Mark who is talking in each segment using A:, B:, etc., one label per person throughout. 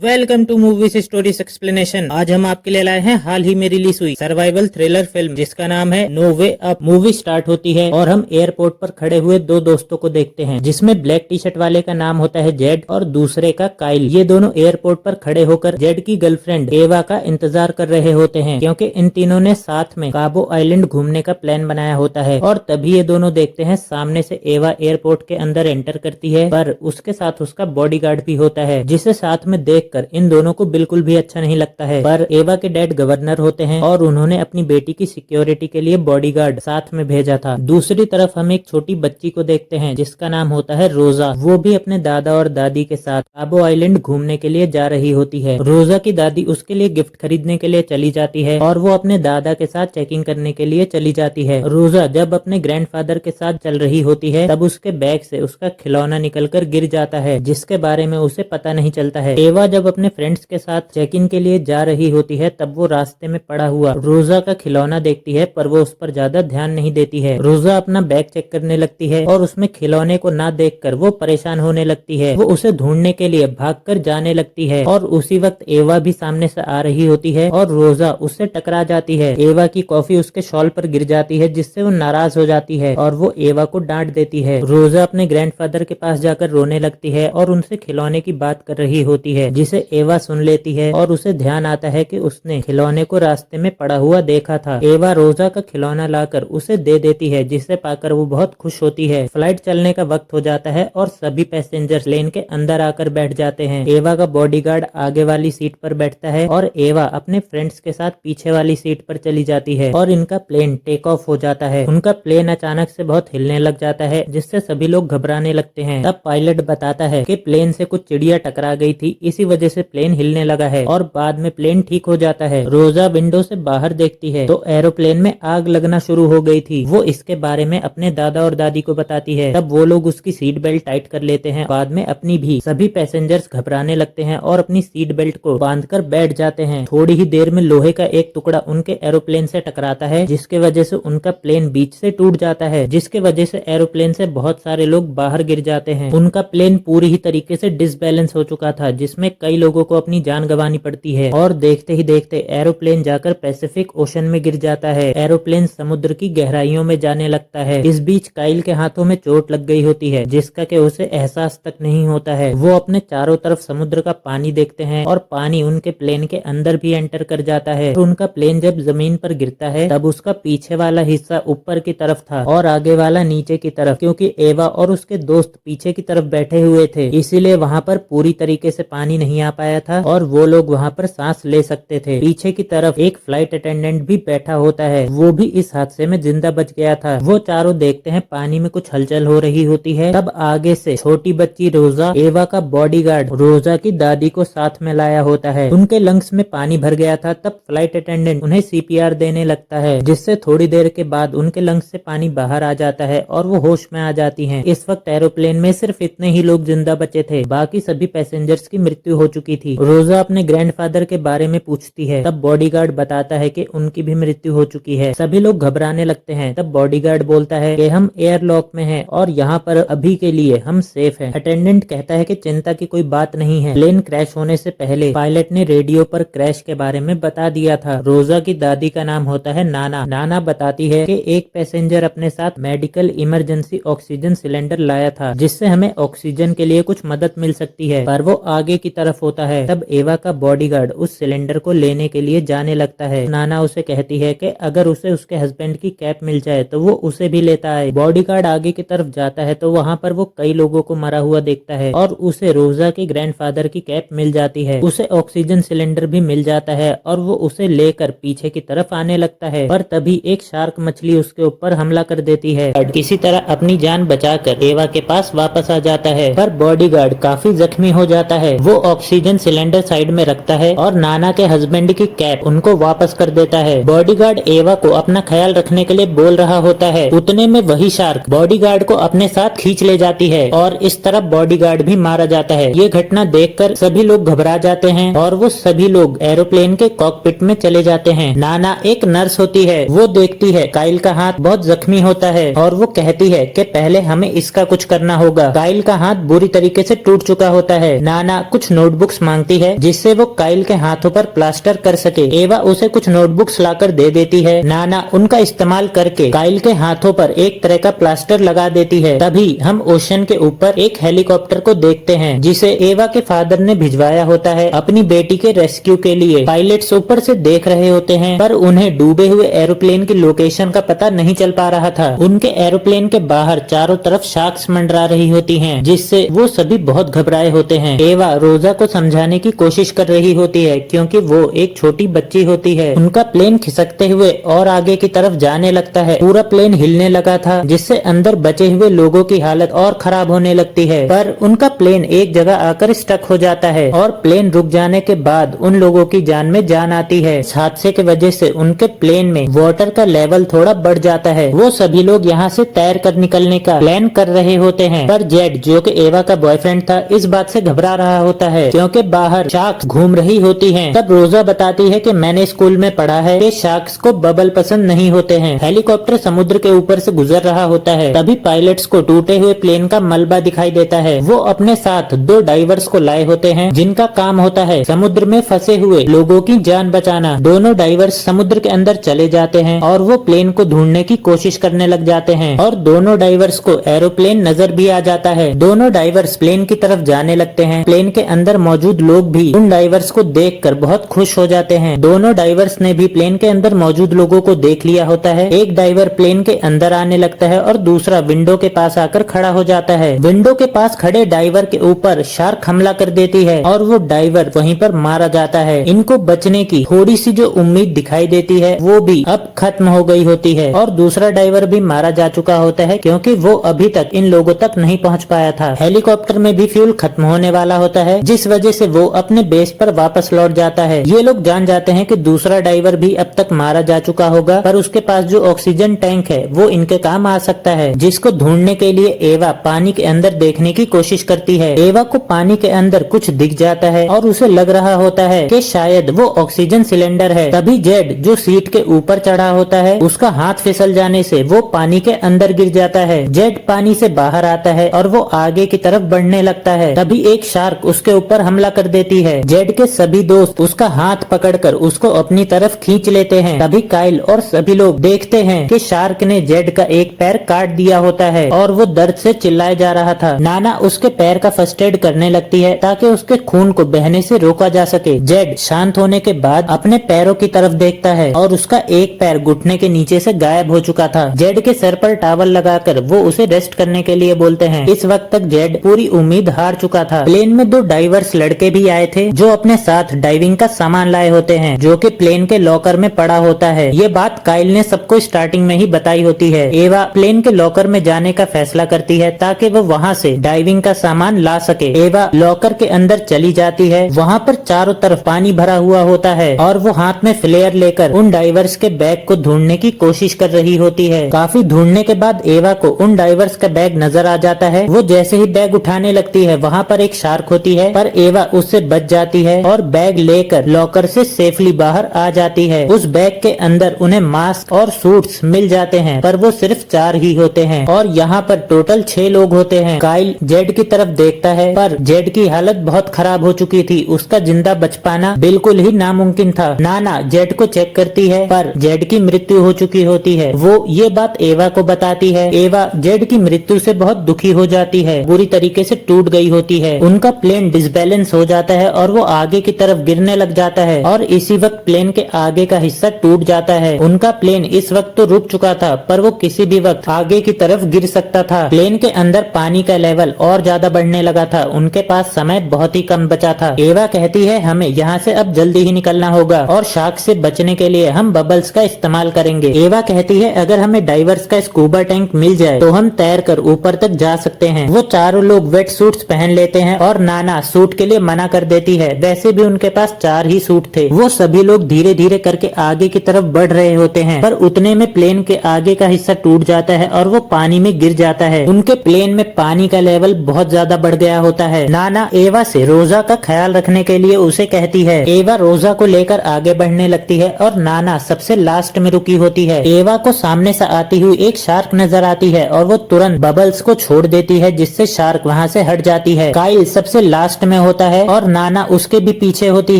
A: Welcome to movies stories explanation. आज हम आपके लिए लाए हैं हाल ही में रिलीज हुई सर्वाइवल थ्रिलर फिल्म जिसका नाम है no way up. Movie start होती है और हम एयरपोर्ट पर खड़े हुए दो दोस्तों को देखते हैं, जिसमें ब्लैक टी शर्ट वाले का नाम होता है जेड और दूसरे का काइल। ये दोनों एयरपोर्ट पर खड़े होकर जेड की गर्लफ्रेंड एवा का इंतजार कर रहे होते हैं, क्योंकि इन तीनों ने साथ में काबो आइलैंड घूमने का प्लान बनाया होता है। और तभी ये दोनों देखते हैं सामने से एवा एयरपोर्ट के अंदर एंटर करती है, पर उसके साथ उसका बॉडीगार्ड भी होता है, जिसे साथ में देखकर इन दोनों को बिल्कुल भी अच्छा नहीं लगता है। पर एवा के डैड गवर्नर होते हैं और उन्होंने अपनी बेटी की सिक्योरिटी के लिए बॉडीगार्ड साथ में भेजा था। दूसरी तरफ हम एक छोटी बच्ची को देखते हैं जिसका नाम होता है रोजा। वो भी अपने दादा और दादी के साथ काबो आइलैंड घूमने के लिए जा रही होती है। रोजा की दादी उसके लिए गिफ्ट खरीदने के लिए चली जाती है और वो अपने दादा के साथ चेकिंग करने के लिए चली जाती है। रोजा जब अपने ग्रैंडफादर के साथ चल रही होती है तब उसके बैग से उसका खिलौना निकलकर गिर जाता है, जिसके बारे में उसे पता नहीं चलता है। एवा जब अपने फ्रेंड्स के साथ चेक इन के लिए जा रही होती है तब वो रास्ते में पड़ा हुआ रोजा का खिलौना देखती है, पर वो उस पर ज्यादा ध्यान नहीं देती है। रोजा अपना बैग चेक करने लगती है और उसमें खिलौने को ना देखकर वो परेशान होने लगती है। वो उसे ढूंढने के लिए भागकर जाने लगती है और उसी वक्त एवा भी सामने से आ रही होती है और रोजा उससे टकरा जाती है। एवा की कॉफी उसके शॉल पर गिर जाती है, जिससे वो नाराज हो जाती है और वो एवा को डांट देती है। रोजा अपने ग्रैंडफादर के पास जाकर रोने लगती है और उनसे खिलौने की बात कर रही होती है, जिसे एवा सुन लेती है और उसे ध्यान आता है कि उसने खिलौने को रास्ते में पड़ा हुआ देखा था। एवा रोजा का खिलौना लाकर उसे दे देती है, जिसे पाकर वो बहुत खुश होती है। फ्लाइट चलने का वक्त हो जाता है और सभी पैसेंजर प्लेन के अंदर आकर बैठ जाते हैं। एवा का बॉडीगार्ड आगे वाली सीट पर बैठता है और एवा अपने फ्रेंड्स के साथ पीछे वाली सीट पर चली जाती है और इनका प्लेन टेक ऑफ हो जाता है। उनका प्लेन अचानक से बहुत हिलने लग जाता है, जिससे सभी लोग घबराने लगते हैं। तब पायलट बताता है कि प्लेन से कुछ चिड़िया टकरा गई थी, इसी वजह से प्लेन हिलने लगा है और बाद में प्लेन ठीक हो जाता है। रोजा विंडो से बाहर देखती है तो एरोप्लेन में आग लगना शुरू हो गई थी। वो इसके बारे में अपने दादा और दादी को बताती है। तब वो लोग उसकी सीट बेल्ट टाइट कर लेते हैं, बाद में अपनी भी। सभी पैसेंजर्स घबराने लगते हैं और अपनी सीट बेल्ट को बांधकर बैठ जाते हैं। थोड़ी ही देर में लोहे का एक टुकड़ा उनके एरोप्लेन से टकराता है, जिसके वजह से उनका प्लेन बीच से टूट जाता है, जिसके वजह से एरोप्लेन से बहुत सारे लोग बाहर गिर जाते हैं। उनका प्लेन पूरी ही तरीके से डिसबैलेंस हो चुका था, जिसमें कई लोगों को अपनी जान गंवानी पड़ती है और देखते ही देखते एरोप्लेन जाकर पैसिफिक ओशन में गिर जाता है। एरोप्लेन समुद्र की गहराइयों में जाने लगता है। इस बीच काइल के हाथों में चोट लग गई होती है, जिसका कि उसे एहसास तक नहीं होता है। वो अपने चारों तरफ समुद्र का पानी देखते हैं और पानी उनके प्लेन के अंदर भी एंटर कर जाता है। तो उनका प्लेन जब जमीन पर गिरता है तब उसका पीछे वाला हिस्सा ऊपर की तरफ था और आगे वाला नीचे की तरफ, क्योंकि एवा और उसके दोस्त पीछे की तरफ बैठे हुए थे, इसीलिए वहाँ पर पूरी तरीके से पानी नहीं आ पाया था और वो लोग वहाँ पर सांस ले सकते थे। पीछे की तरफ एक फ्लाइट अटेंडेंट भी बैठा होता है, वो भी इस हादसे में जिंदा बच गया था। वो चारों देखते हैं पानी में कुछ हलचल हो रही होती है। तब आगे से छोटी बच्ची रोजा एवा का बॉडीगार्ड रोजा की दादी को साथ में लाया होता है। उनके लंग्स में पानी भर गया था। तब फ्लाइट अटेंडेंट उन्हें सीपीआर देने लगता है, जिससे थोड़ी देर के बाद उनके लंग्स से पानी बाहर आ जाता है और वो होश में आ जाती हैं। इस वक्त एरोप्लेन में सिर्फ इतने ही लोग जिंदा बचे थे, बाकी सभी पैसेंजर्स की मृत्यु हो चुकी थी। रोजा अपने ग्रैंडफादर के बारे में पूछती है, तब बॉडीगार्ड बताता है कि उनकी भी मृत्यु हो चुकी है। सभी लोग घबराने लगते हैं। तब बॉडीगार्ड बोलता है कि हम एयरलॉक में हैं और यहाँ पर अभी के लिए हम सेफ हैं। अटेंडेंट कहता है कि चिंता की कोई बात नहीं है, प्लेन क्रैश होने से पहले पायलट ने रेडियो पर क्रैश के बारे में बता दिया था। रोजा की दादी का नाम होता है नाना। नाना बताती है कि एक पैसेंजर अपने साथ मेडिकल इमरजेंसी ऑक्सीजन सिलेंडर लाया था, जिससे हमें ऑक्सीजन के लिए कुछ मदद मिल सकती है, पर वो आगे की तरफ होता है। तब एवा का बॉडीगार्ड उस सिलेंडर को लेने के लिए जाने लगता है। नाना उसे कहती है कि अगर उसे उसके हस्बैंड की कैप मिल जाए तो वो उसे भी लेता है। बॉडीगार्ड आगे की तरफ जाता है तो वहाँ पर वो कई लोगों को मरा हुआ देखता है और उसे रोजा के ग्रैंडफादर की कैप मिल जाती है। उसे ऑक्सीजन सिलेंडर भी मिल जाता है और वो उसे लेकर पीछे की तरफ आने लगता है, पर तभी एक शार्क मछली उसके ऊपर हमला कर देती है। किसी तरह अपनी जान बचाकर एवा के पास वापस आ जाता है, पर बॉडीगार्ड काफी जख्मी हो जाता है। वो ऑक्सीजन सिलेंडर साइड में रखता है और नाना के हस्बैंड की कैप उनको वापस कर देता है। बॉडीगार्ड एवा को अपना ख्याल रखने के लिए बोल रहा होता है, उतने में वही शार्क बॉडीगार्ड को अपने साथ खींच ले जाती है और इस तरफ बॉडीगार्ड भी मारा जाता है। ये घटना देखकर सभी लोग घबरा जाते हैं और वो सभी लोग एरोप्लेन के कॉकपिट में चले जाते हैं। नाना एक नर्स होती है, वो देखती है काइल का हाथ बहुत जख्मी होता है और वो कहती है कि पहले हमें इसका कुछ करना होगा। काइल का हाथ बुरी तरीके से टूट चुका होता है। नाना कुछ नोट नोटबुक्स मांगती है जिससे वो काइल के हाथों पर प्लास्टर कर सके। एवा उसे कुछ नोटबुक्स लाकर दे देती है। नाना उनका इस्तेमाल करके काइल के हाथों पर एक तरह का प्लास्टर लगा देती है। तभी हम ओशन के ऊपर एक हेलीकॉप्टर को देखते हैं जिसे एवा के फादर ने भिजवाया होता है अपनी बेटी के रेस्क्यू के लिए। पायलट्स ऊपर से देख रहे होते हैं पर उन्हें डूबे हुए एरोप्लेन की लोकेशन का पता नहीं चल पा रहा था। उनके एरोप्लेन के बाहर चारों तरफ शार्क्स मंडरा रही होती हैं जिससे वो सभी बहुत घबराए होते हैं। एवा रोजा को समझाने की कोशिश कर रही होती है क्योंकि वो एक छोटी बच्ची होती है। उनका प्लेन खिसकते हुए और आगे की तरफ जाने लगता है। पूरा प्लेन हिलने लगा था जिससे अंदर बचे हुए लोगों की हालत और खराब होने लगती है। पर उनका प्लेन एक जगह आकर स्टक हो जाता है और प्लेन रुक जाने के बाद उन लोगों की जान में जान आती है। इस हादसे की वजह से उनके प्लेन में वाटर का लेवल थोड़ा बढ़ जाता है। वो सभी लोग यहाँ से तैर कर निकलने का प्लान कर रहे होते हैं पर जेड जो कि एवा का बॉयफ्रेंड था इस बात से घबरा रहा होता है क्योंकि बाहर शार्क्स घूम रही होती हैं। तब रोजा बताती है कि मैंने स्कूल में पढ़ा है कि शार्क्स को बबल पसंद नहीं होते हैं। हेलीकॉप्टर समुद्र के ऊपर से गुजर रहा होता है। तभी पायलट्स को टूटे हुए प्लेन का मलबा दिखाई देता है। वो अपने साथ 2 डाइवर्स को लाए होते हैं जिनका काम होता है समुद्र में फंसे हुए लोगों की जान बचाना। दोनों डाइवर्स समुद्र के अंदर चले जाते हैं और वो प्लेन को ढूंढने की कोशिश करने लग जाते हैं और दोनों डाइवर्स को एरोप्लेन नजर भी आ जाता है। दोनों डाइवर्स प्लेन की तरफ जाने लगते हैं। प्लेन के अंदर मौजूद लोग भी उन डाइवर्स को देखकर बहुत खुश हो जाते हैं। दोनों डाइवर्स ने भी प्लेन के अंदर मौजूद लोगों को देख लिया होता है। एक डाइवर प्लेन के अंदर आने लगता है और दूसरा विंडो के पास आकर खड़ा हो जाता है। विंडो के पास खड़े डाइवर के ऊपर शार्क हमला कर देती है और वो डाइवर वहीं पर मारा जाता है। इनको बचने की थोड़ी सी जो उम्मीद दिखाई देती है वो भी अब खत्म हो गई होती है और दूसरा डाइवर भी मारा जा चुका होता है क्योंकि वो अभी तक इन लोगों तक नहीं पहुंच पाया था। हेलीकॉप्टर में भी फ्यूल खत्म होने वाला होता है जिस वजह से वो अपने बेस पर वापस लौट जाता है। ये लोग जान जाते हैं कि दूसरा डाइवर भी अब तक मारा जा चुका होगा पर उसके पास जो ऑक्सीजन टैंक है वो इनके काम आ सकता है जिसको ढूंढने के लिए एवा पानी के अंदर देखने की कोशिश करती है। एवा को पानी के अंदर कुछ दिख जाता है और उसे लग रहा होता है कि शायद वो ऑक्सीजन सिलेंडर है। तभी जेड जो सीट के ऊपर चढ़ा होता है उसका हाथ फिसल जाने से वो पानी के अंदर गिर जाता है। जेड पानी से बाहर आता है और वो आगे की तरफ बढ़ने लगता है। तभी एक शार्क उसके ऊपर हमला कर देती है। जेड के सभी दोस्त उसका हाथ पकड़कर उसको अपनी तरफ खींच लेते हैं। तभी काइल और सभी लोग देखते हैं कि शार्क ने जेड का एक पैर काट दिया होता है और वो दर्द से चिल्लाए जा रहा था। नाना उसके पैर का फर्स्ट एड करने लगती है ताकि उसके खून को बहने से रोका जा सके। जेड शांत होने के बाद अपने पैरों की तरफ देखता है और उसका एक पैर घुटने के नीचे से गायब हो चुका था। जेड के सर पर टॉवल लगाकर वो उसे रेस्ट करने के लिए बोलते हैं। इस वक्त तक जेड पूरी उम्मीद हार चुका था। प्लेन में 2 डाइवर्स लड़के भी आए थे जो अपने साथ डाइविंग का सामान लाए होते हैं जो कि प्लेन के लॉकर में पड़ा होता है। ये बात काइल ने सबको स्टार्टिंग में ही बताई होती है। एवा प्लेन के लॉकर में जाने का फैसला करती है ताकि वो वहाँ से डाइविंग का सामान ला सके। एवा लॉकर के अंदर चली जाती है। वहाँ पर चारों तरफ पानी भरा हुआ होता है और वो हाथ में फ्लेयर लेकर उन डाइवर्स के बैग को ढूंढने की कोशिश कर रही होती है। काफी ढूंढने के बाद एवा को उन डाइवर्स का बैग नजर आ जाता है। वो जैसे ही बैग उठाने लगती है वहाँ पर एक शार्क होती है पर एवा उससे बच जाती है और बैग लेकर लॉकर से सेफली बाहर आ जाती है। उस बैग के अंदर उन्हें मास्क और सूट्स मिल जाते हैं पर वो सिर्फ 4 ही होते हैं और यहाँ पर टोटल 6 लोग होते हैं। काइल जेड की तरफ देखता है पर जेड की हालत बहुत खराब हो चुकी थी। उसका जिंदा बच पाना बिल्कुल ही नामुमकिन था। नाना जेड को चेक करती है पर जेड की मृत्यु हो चुकी होती है। वो ये बात एवा को बताती है। एवा जेड की मृत्यु से बहुत दुखी हो जाती है। बुरी तरीके से टूट गई होती है। उनका प्लेन डिसबैलेंस हो जाता है और वो आगे की तरफ गिरने लग जाता है और इसी वक्त प्लेन के आगे का हिस्सा टूट जाता है। उनका प्लेन इस वक्त तो रुक चुका था पर वो किसी भी वक्त आगे की तरफ गिर सकता था। प्लेन के अंदर पानी का लेवल और ज्यादा बढ़ने लगा था। उनके पास समय बहुत ही कम बचा था। एवा कहती है हमें यहाँ से अब जल्दी ही निकलना होगा और शार्क से बचने के लिए हम बबल्स का इस्तेमाल करेंगे। एवा कहती है अगर हमें डाइवर्स का स्कूबा टैंक मिल जाए तो हम तैर कर ऊपर तक जा सकते हैं। वो चारों लोग वेट सूट्स पहन लेते हैं और नाना सूट के लिए मना कर देती है। वैसे भी उनके पास 4 ही सूट थे। वो सभी लोग धीरे धीरे करके आगे की तरफ बढ़ रहे होते हैं पर उतने में प्लेन के आगे का हिस्सा टूट जाता है और वो पानी में गिर जाता है। उनके प्लेन में पानी का लेवल बहुत ज्यादा बढ़ गया होता है। नाना एवा से रोजा का ख्याल रखने के लिए उसे कहती है। एवा रोजा को लेकर आगे बढ़ने लगती है और नाना सबसे लास्ट में रुकी होती है। एवा को सामने से आती हुई एक शार्क नजर आती है और वो तुरंत बबल्स को छोड़ देती है जिससे शार्क वहाँ से हट जाती है। काइल सबसे लास्ट में होता है और नाना उसके भी पीछे होती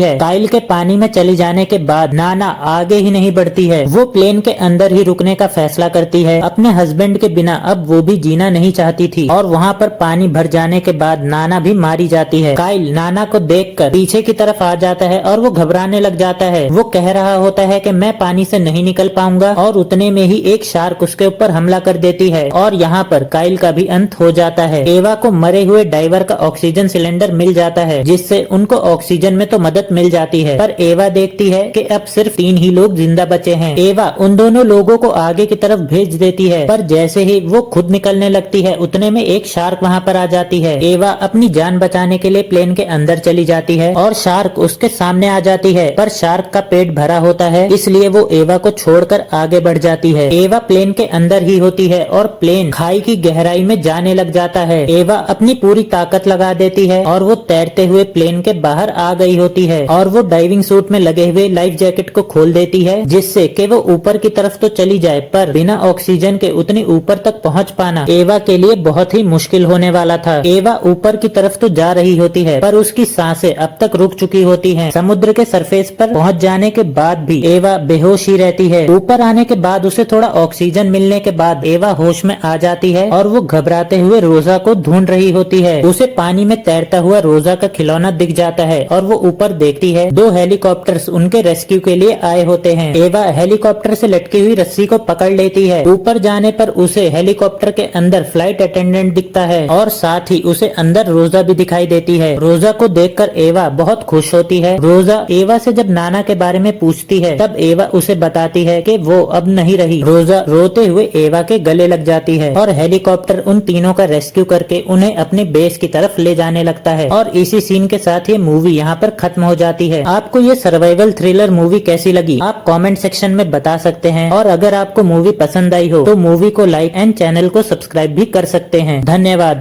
A: है। काइल के पानी में चली जाने के बाद नाना आगे ही नहीं बढ़ती है, वो प्लेन के अंदर ही रुकने का फैसला करती है। अपने हस्बैंड के बिना अब वो भी जीना नहीं चाहती थी और वहाँ पर पानी भर जाने के बाद नाना भी मारी जाती है। काइल नाना को देखकर पीछे की तरफ आ जाता है और वो घबराने लग जाता है। वो कह रहा होता है कि मैं पानी से नहीं निकल पाऊंगा और उतने में ही एक शार्क उसके ऊपर हमला कर देती है और यहाँ पर काइल का भी अंत हो जाता है। एवा को मरे हुए डाइवर का ऑक्सीजन सिलेंडर मिल जाता है, जिससे उनको ऑक्सीजन में तो मदद मिल जाती है, पर एवा देखती है कि अब सिर्फ 3 ही लोग जिंदा बचे हैं। एवा उन दोनों लोगों को आगे की तरफ भेज देती है, पर जैसे ही वो खुद निकलने लगती है उतने में एक शार्क वहाँ पर आ जाती है। एवा अपनी जान बचाने के लिए प्लेन के अंदर चली जाती है और शार्क उसके सामने आ जाती है, पर शार्क का पेट भरा होता है, इसलिए वो एवा को छोड़कर आगे बढ़ जाती है। एवा प्लेन के अंदर ही होती है और प्लेन खाई की गहराई में जाने लग जाता है। एवा अपनी पूरी ताकत लगा देती है और वो तैरते हुए प्लेन के बाहर आ गई होती है और वो डाइविंग सूट में लगे हुए लाइफ जैकेट को खोल देती है, जिससे कि वो ऊपर की तरफ तो चली जाए पर बिना ऑक्सीजन के उतनी ऊपर तक पहुंच पाना एवा के लिए बहुत ही मुश्किल होने वाला था। एवा ऊपर की तरफ तो जा रही होती है पर उसकी सांसें अब तक रुक चुकी होती हैं। समुद्र के सरफेस पर पहुंच जाने के बाद भी एवा बेहोश ही रहती है। ऊपर आने के बाद उसे थोड़ा ऑक्सीजन मिलने के बाद एवा होश में आ जाती है और वो घबराते हुए रोजा को ढूंढ रही होती है। उसे पानी में तैरता हुआ रोजा का खिलौना दिख जाता है और वो ऊपर देखती है 2 हेलीकॉप्टर्स उनके रेस्क्यू के लिए आए होते हैं। एवा हेलीकॉप्टर से लटकी हुई रस्सी को पकड़ लेती है। ऊपर जाने पर उसे हेलीकॉप्टर के अंदर फ्लाइट अटेंडेंट दिखता है और साथ ही उसे अंदर रोजा भी दिखाई देती है। रोजा को देखकर एवा बहुत खुश होती है। रोजा एवा से जब नाना के बारे में पूछती है तब एवा उसे बताती है कि वो अब नहीं रही। रोजा रोते हुए एवा के गले लग जाती है और हेलीकॉप्टर उन तीनों का रेस्क्यू करके उन्हें अपने बेस की तरफ ले जाने लगता है और इसी सीन के साथ ये मूवी यहाँ पर खत्म हो जाती है। आपको ये सर्वाइवल थ्रिलर मूवी कैसी लगी आप कमेंट सेक्शन में बता सकते हैं और अगर आपको मूवी पसंद आई हो तो मूवी को लाइक एंड चैनल को सब्सक्राइब भी कर सकते हैं। धन्यवाद।